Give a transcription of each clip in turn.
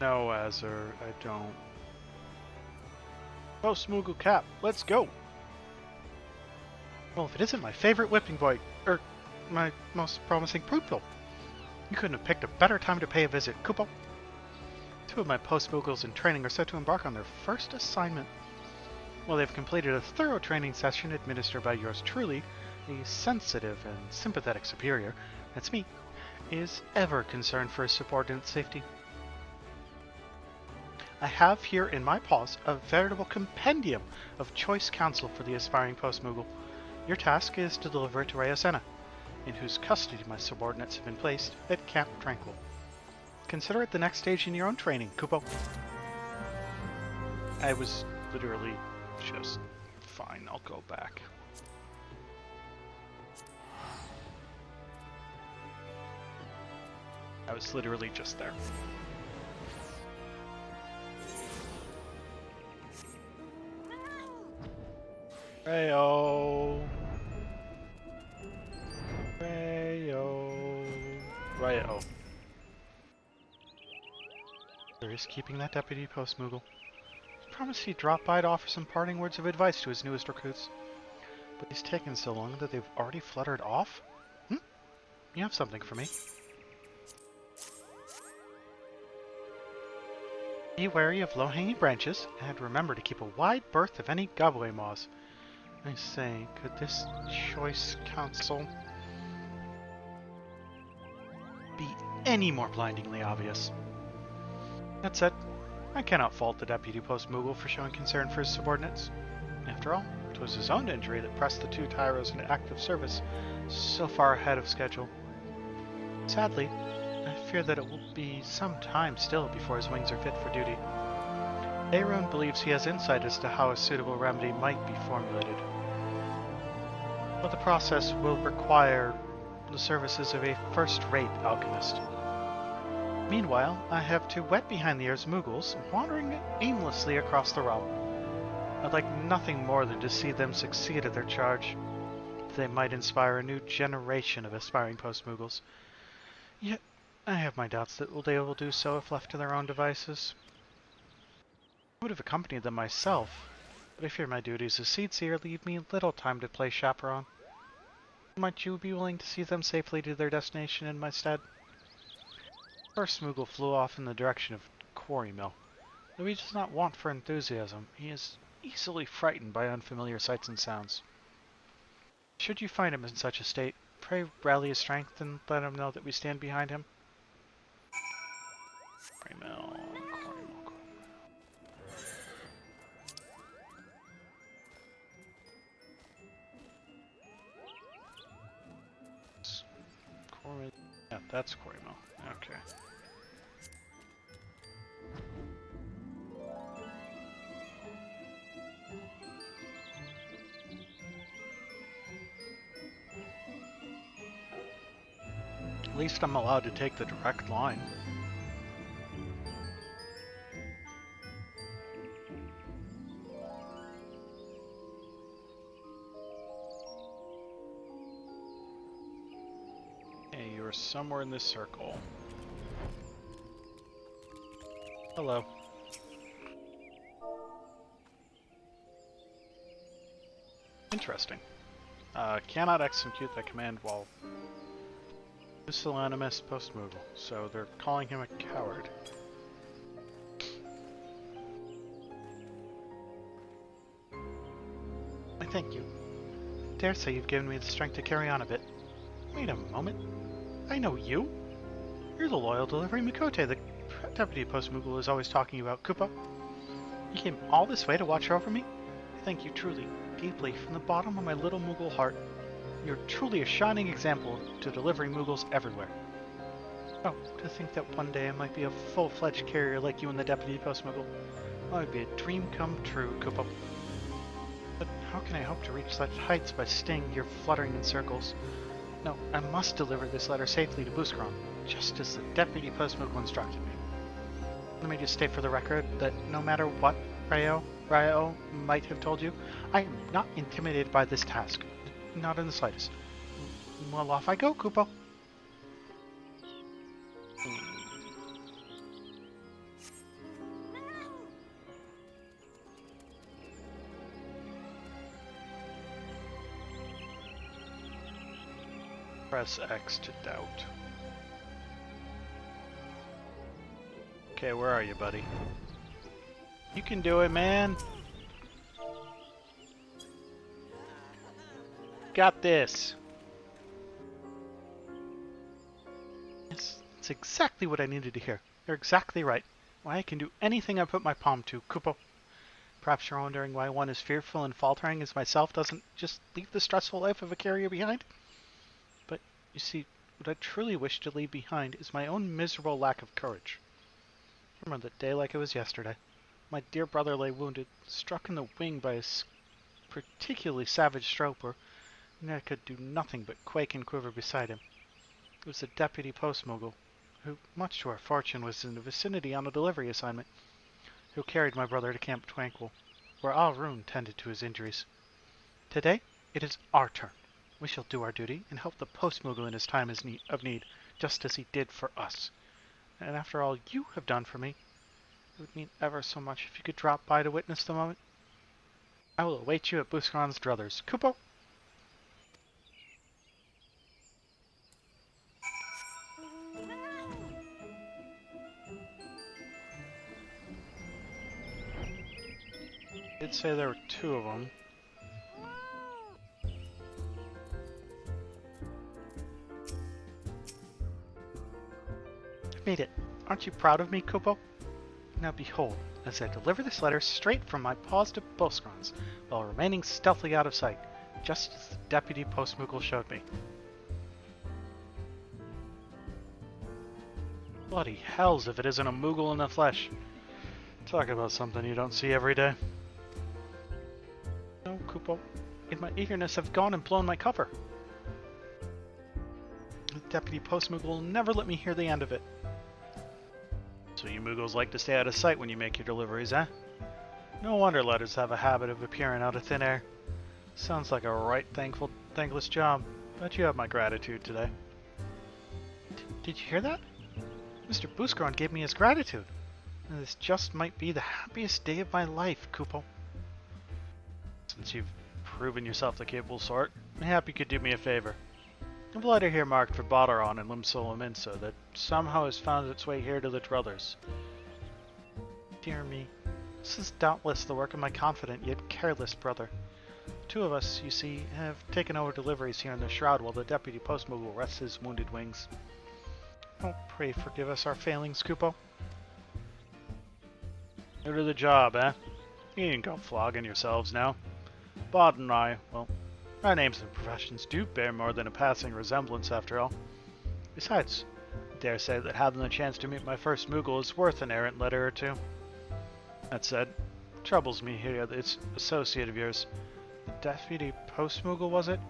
No, Azur, I don't. Oh, Smoogle Cap, let's go! Well, if it isn't my favorite whipping boy, my most promising pupil, you couldn't have picked a better time to pay a visit, Kupo. Two of my post-Moogles in training are set to embark on their first assignment. While they've completed a thorough training session administered by yours truly, the sensitive and sympathetic superior, that's me, is ever concerned for his subordinate's safety. I have here in my paws a veritable compendium of choice counsel for the aspiring post-Moogle. Your task is to deliver it to Rayosena, in whose custody my subordinates have been placed at Camp Tranquil. Consider it the next stage in your own training, Kupo. I was literally just... Fine, I'll go back. I was literally just there. Rayo! Rayo! Rayo. There is keeping that deputy post, Moogle. He promised he'd drop by to offer some parting words of advice to his newest recruits. But he's taken so long that they've already fluttered off? You have something for me. Be wary of low-hanging branches, and remember to keep a wide berth of any gobway maws. I say, could this choice counsel be any more blindingly obvious? That said, I cannot fault the Deputy Post Moogle for showing concern for his subordinates. After all, it was his own injury that pressed the two Tyros into active service so far ahead of schedule. Sadly, I fear that it will be some time still before his wings are fit for duty. Aaron believes he has insight as to how a suitable remedy might be formulated. But the process will require the services of a first-rate alchemist. Meanwhile, I have two wet-behind-the-ears Moogles wandering aimlessly across the realm. I'd like nothing more than to see them succeed at their charge. They might inspire a new generation of aspiring post-Moogles. Yet, I have my doubts that they will do so if left to their own devices. I would have accompanied them myself, but I fear my duties as Seedseer leave me little time to play chaperone. Might you be willing to see them safely to their destination in my stead? First Moogle flew off in the direction of Quarry Mill. Though he does not want for enthusiasm, he is easily frightened by unfamiliar sights and sounds. Should you find him in such a state, pray rally his strength and let him know that we stand behind him. Quarry Mill, Quarry Mill. Quarry, yeah, that's Quarry Mill. Okay. At least I'm allowed to take the direct line. Hey, you're somewhere in this circle. Hello. Interesting. Cannot execute that command while pusillanimous post-Moogle, so they're calling him a coward. I thank you. Dare say you've given me the strength to carry on a bit. Wait a moment. I know you. You're the loyal delivery Miqo'te the Deputy Post-Moogle is always talking about, Kupo. You came all this way to watch over me? I thank you truly, deeply, from the bottom of my little Moogle heart. You're truly a shining example to delivering Moogles everywhere. Oh, to think that one day I might be a full-fledged carrier like you and the Deputy Post-Moogle. That would be a dream come true, Kupo. But how can I hope to reach such heights by staying here fluttering in circles? No, I must deliver this letter safely to Buscaron, just as the Deputy Post-Moogle instructed me. Let me just state for the record that no matter what Ryo might have told you, I am not intimidated by this task. Not in the slightest. Well, off I go, Kupo. Press X to doubt. Okay, where are you, buddy? You can do it, man! Got this! Yes, that's exactly what I needed to hear. You're exactly right. Why, I can do anything I put my palm to, Kupo. Perhaps you're wondering why one as fearful and faltering as myself doesn't just leave the stressful life of a carrier behind? But, you see, what I truly wish to leave behind is my own miserable lack of courage. I remember the day like it was yesterday. My dear brother lay wounded, struck in the wing by a particularly savage stroper, and I could do nothing but quake and quiver beside him. It was the deputy post-mogul, who, much to our fortune, was in the vicinity on a delivery assignment, who carried my brother to Camp Tranquil, where Alrune tended to his injuries. Today, it is our turn. We shall do our duty and help the post-mogul in his time of need, just as he did for us. And after all you have done for me, it would mean ever so much if you could drop by to witness the moment. I will await you at Buscaron's druthers. Kupo! Did say there were two of them. I made it. Aren't you proud of me, Kupo? Now behold, as I deliver this letter straight from my paws to Buscaron's, while remaining stealthily out of sight, just as the deputy post-mogul showed me. Bloody hells if it isn't a Moogle in the flesh. Talk about something you don't see every day. No, Kupo. In my eagerness, I've gone and blown my cover. The deputy post-mogul will never let me hear the end of it. So you Moogles like to stay out of sight when you make your deliveries, eh? No wonder letters have a habit of appearing out of thin air. Sounds like a right thankless job. But you have my gratitude today. Did you hear that? Mr. Buscaron gave me his gratitude. And this just might be the happiest day of my life, Kupo. Since you've proven yourself the capable sort, I'm happy you could do me a favor. I have a letter here marked for Bodaron and Limsolominso that somehow has found its way here to the Druthers. Dear me, this is doubtless the work of my confident yet careless brother. Two of us, you see, have taken over deliveries here in the Shroud while the deputy post-mogul rests his wounded wings. Oh, pray forgive us our failings, Kupo. New to the job, eh? You ain't go flogging yourselves now. Bod and I, well, our names and professions do bear more than a passing resemblance, after all. Besides, I dare say that having the chance to meet my first Moogle is worth an errant letter or two. That said, it troubles me here that this associate of yours, the deputy post-Moogle, was it?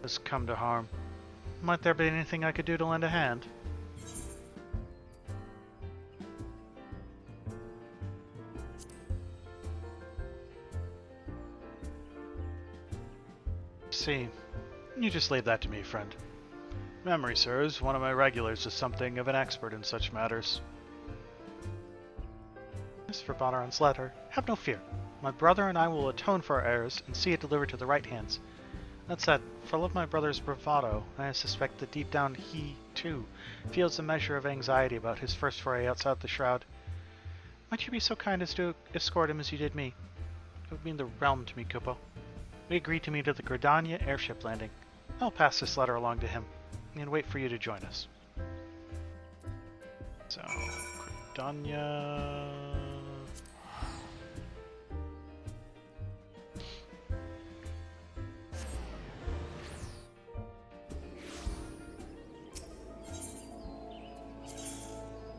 Has come to harm. Might there be anything I could do to lend a hand? See, you just leave that to me, friend. Memory serves, one of my regulars is something of an expert in such matters. As for Bodaron's letter, have no fear. My brother and I will atone for our errors and see it delivered to the right hands. That said, for all of my brother's bravado, I suspect that deep down he, too, feels a measure of anxiety about his first foray outside the Shroud. Might you be so kind as to escort him as you did me? It would mean the realm to me, Kupo. We agreed to meet at the Gridania airship landing. I'll pass this letter along to him, and wait for you to join us. So, Gridania...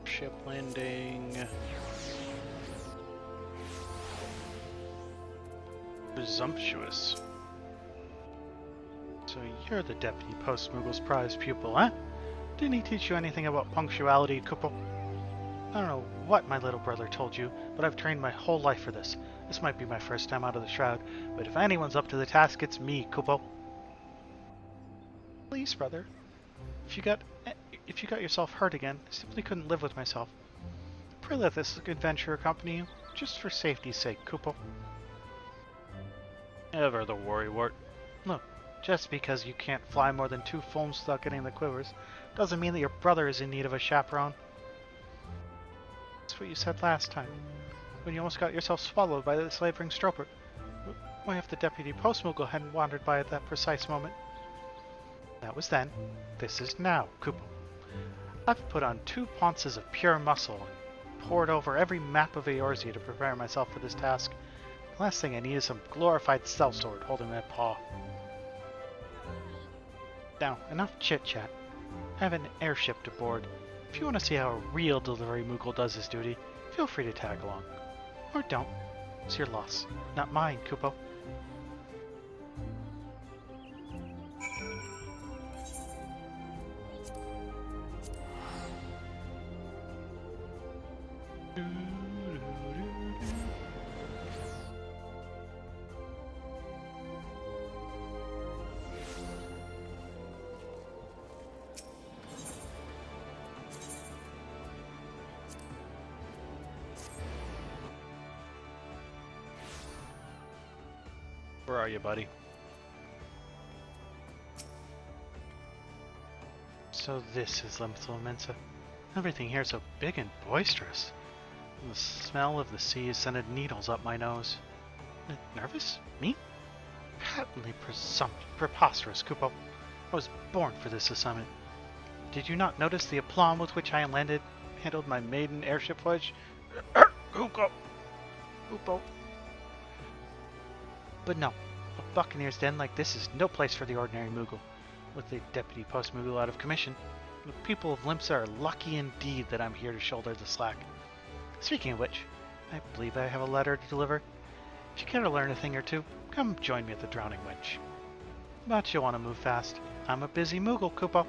Ship landing... Presumptuous. So you're the deputy post-Moogle's prize pupil, eh? Didn't he teach you anything about punctuality, Kupo? I don't know what my little brother told you, but I've trained my whole life for this. This might be my first time out of the Shroud, but if anyone's up to the task, it's me, Kupo. Please, brother. If you got yourself hurt again, I simply couldn't live with myself. Pray let this adventure accompany you, just for safety's sake, Kupo. Ever the worrywart. Look, Just because you can't fly more than 2 fulms without getting the quivers, doesn't mean that your brother is in need of a chaperone. That's what you said last time, when you almost got yourself swallowed by the slavering Stroper. Why, if the deputy postmogul hadn't wandered by at that precise moment? That was then. This is now, Kupo. I've put on 2 paunces of pure muscle and pored over every map of Eorzea to prepare myself for this task. The last thing I need is some glorified sellsword holding my paw. Now, enough chit-chat. I have an airship to board. If you want to see how a real delivery Moogle does his duty, feel free to tag along. Or don't. It's your loss, not mine, Kupo. Where are you, buddy? So this is Limthul Mensa. Everything here is so big and boisterous. And the smell of the sea has sent needles up my nose. Nervous? Me? Patently preposterous, Kupo. I was born for this assignment. Did you not notice the aplomb with which I handled my maiden airship voyage? Kupo! But no, a buccaneer's den like this is no place for the ordinary Moogle. With the deputy post-Moogle out of commission, the people of Limsa are lucky indeed that I'm here to shoulder the slack. Speaking of which, I believe I have a letter to deliver. If you care to learn a thing or two, come join me at the Drowning Wench. But you'll want to move fast. I'm a busy Moogle, Kupo.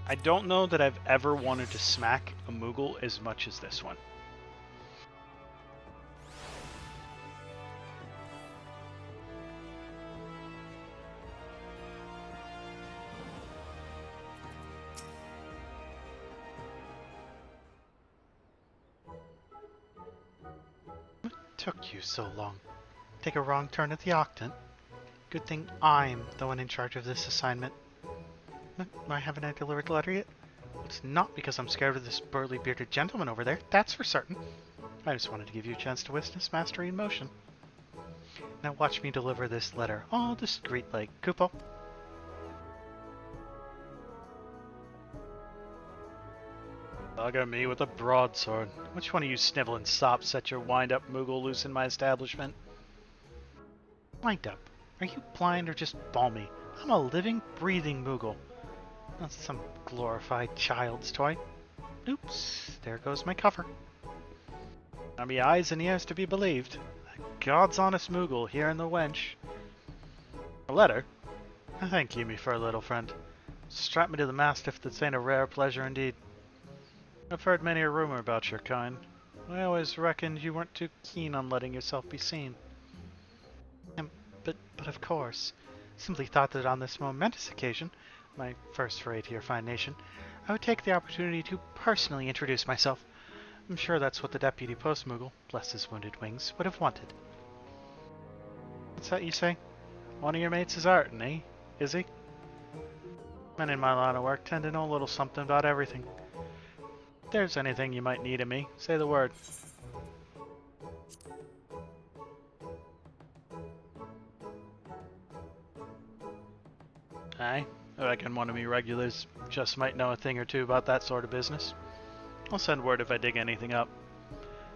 I don't know that I've ever wanted to smack a Moogle as much as this one. What took you so long? Take a wrong turn at the Octant? Good thing I'm the one in charge of this assignment. Why haven't I delivered the letter yet? It's not because I'm scared of this burly bearded gentleman over there, that's for certain. I just wanted to give you a chance to witness mastery in motion. Now watch me deliver this letter, all discreetly, Kupo. Look at me with a broadsword. Which one of you sniveling sops set your wind-up Moogle loose in my establishment? Wind-up? Are you blind or just balmy? I'm a living, breathing Moogle. Not some glorified child's toy. Oops, there goes my cover. Now me eyes and ears to be believed. A God's honest Moogle here in the wench. A letter? Thank you, me fur little friend. Strap me to the mast if this ain't a rare pleasure indeed. I've heard many a rumor about your kind. I always reckoned you weren't too keen on letting yourself be seen. But of course, simply thought that on this momentous occasion, my first foray to your fine nation, I would take the opportunity to personally introduce myself. I'm sure that's what the deputy post-Moogle, bless his wounded wings, would have wanted. What's that you say? One of your mates is Artin, eh? Is he? Men in my line of work tend to know a little something about everything. If there's anything you might need of me, say the word. Aye, I reckon one of me regulars just might know a thing or two about that sort of business. I'll send word if I dig anything up.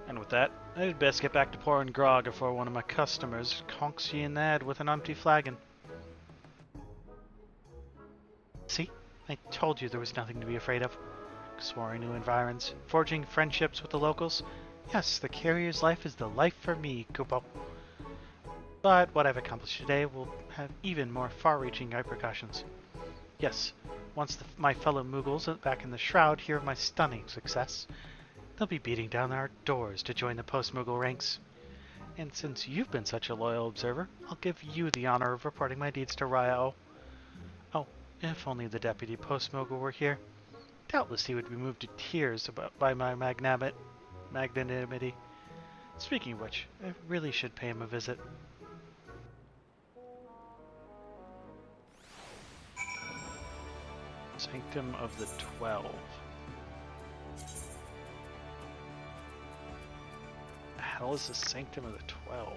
And with that, I'd best get back to pouring grog before one of my customers conks ye in the head with an empty flagon. See? I told you there was nothing to be afraid of. Exploring new environs, forging friendships with the locals. Yes, the carrier's life is the life for me, Kupo. But what I've accomplished today will have even more far-reaching repercussions. Yes, once my fellow Moogles back in the Shroud hear of my stunning success, they'll be beating down our doors to join the post-Moogle ranks. And since you've been such a loyal observer, I'll give you the honor of reporting my deeds to Raya-O. Oh, if only the deputy post-Moogle were here. Doubtless he would be moved to tears by my magnanimity. Speaking of which, I really should pay him a visit. Sanctum of the 12. The hell is the Sanctum of the 12?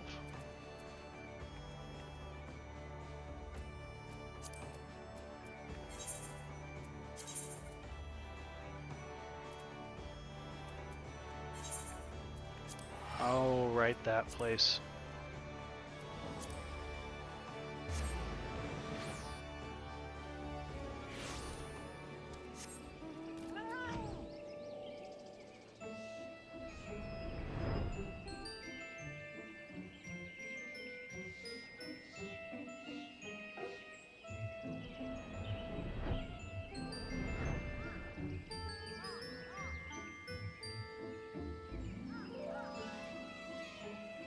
Oh, right, that place.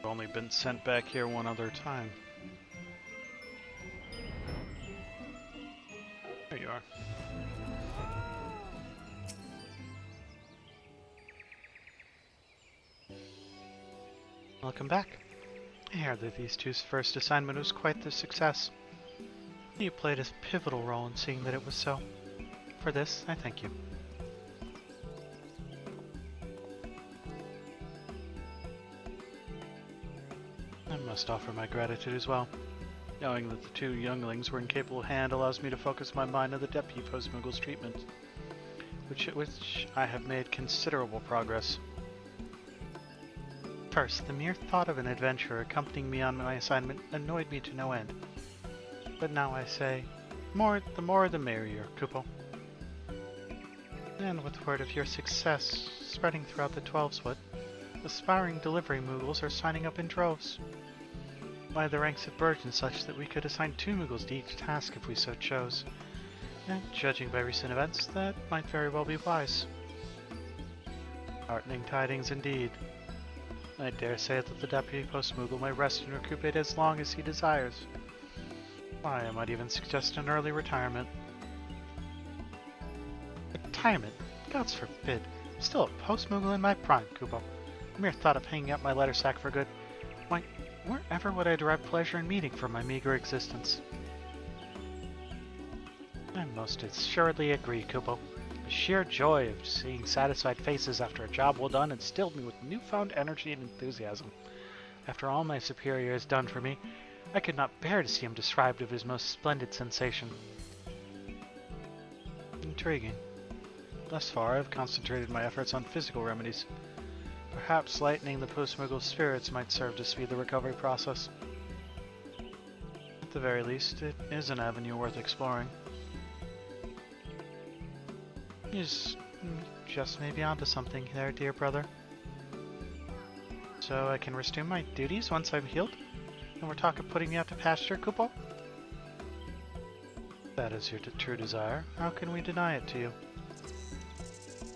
I've only been sent back here one other time. There you are. Welcome back. I hear that these two's first assignment was quite the success. You played a pivotal role in seeing that it was so. For this, I thank you. I must offer my gratitude as well. Knowing that the two younglings were in capable hand allows me to focus my mind on the deputy post-Muggle's treatment, which I have made considerable progress. First, the mere thought of an adventurer accompanying me on my assignment annoyed me to no end. But now I say, the more the merrier, Kupo. And with word of your success spreading throughout the Twelveswood, aspiring delivery Muggles are signing up in droves. Why, the ranks have burgeoned such that we could assign 2 Muggles to each task if we so chose. And judging by recent events, that might very well be wise. Heartening tidings indeed. I dare say that the Deputy Post-Moogle may rest and recuperate as long as he desires. Why, I might even suggest an early retirement. Retirement? Gods forbid. I'm still a Post-Moogle in my prime, Kupo. The mere thought of hanging up my letter sack for good. Why, wherever would I derive pleasure in meeting for my meager existence? I most assuredly agree, Kupo. The sheer joy of seeing satisfied faces after a job well done instilled me with newfound energy and enthusiasm. After all my superior has done for me, I could not bear to see him deprived of his most splendid sensation. Intriguing. Thus far, I have concentrated my efforts on physical remedies. Perhaps lightening the post-Muggle's spirits might serve to speed the recovery process. At the very least, it is an avenue worth exploring. You just may be onto something there, dear brother. So I can resume my duties once I'm healed? And we're talking putting me out to pasture, Kupo? That is your true desire. How can we deny it to you?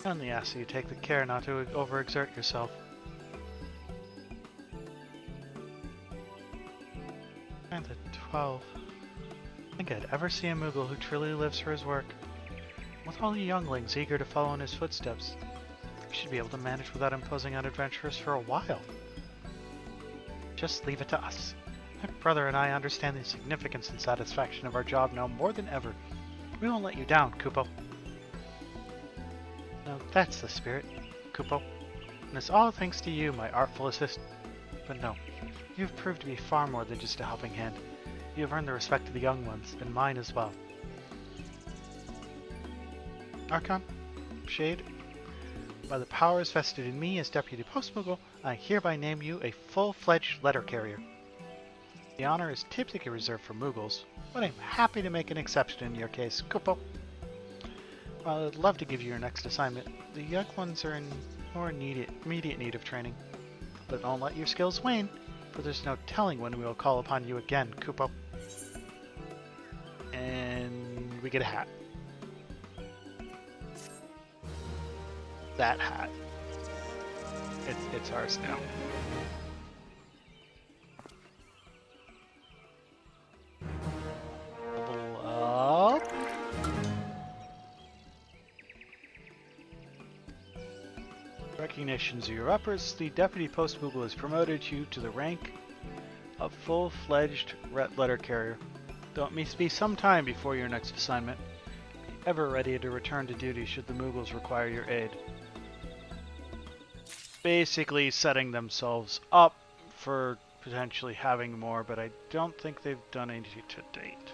I only ask that you take the care not to overexert yourself. And at 12. I think I'd ever see a Moogle who truly lives for his work. With all the younglings eager to follow in his footsteps, we should be able to manage without imposing on adventurers for a while. Just leave it to us. My brother and I understand the significance and satisfaction of our job now more than ever. We won't let you down, Kupo. No, that's the spirit, Kupo. And it's all thanks to you, my artful assistant. But no, you've proved to be far more than just a helping hand. You have earned the respect of the young ones, and mine as well. Archon, Shade, by the powers vested in me as Deputy Post-Moogle, I hereby name you a full-fledged letter carrier. The honor is typically reserved for Muggles, but I'm happy to make an exception in your case, Kupo. While I'd love to give you your next assignment, the young ones are in more immediate need of training. But don't let your skills wane, for there's no telling when we will call upon you again, Kupo. And we get a hat. That hat. It's ours now. Level up. recognitions of your efforts, the Deputy Post Moogle has promoted you to the rank of full-fledged red letter carrier. Though it may be some time before your next assignment, be ever ready to return to duty should the Moogles require your aid. Basically setting themselves up for potentially having more, but I don't think they've done any to date.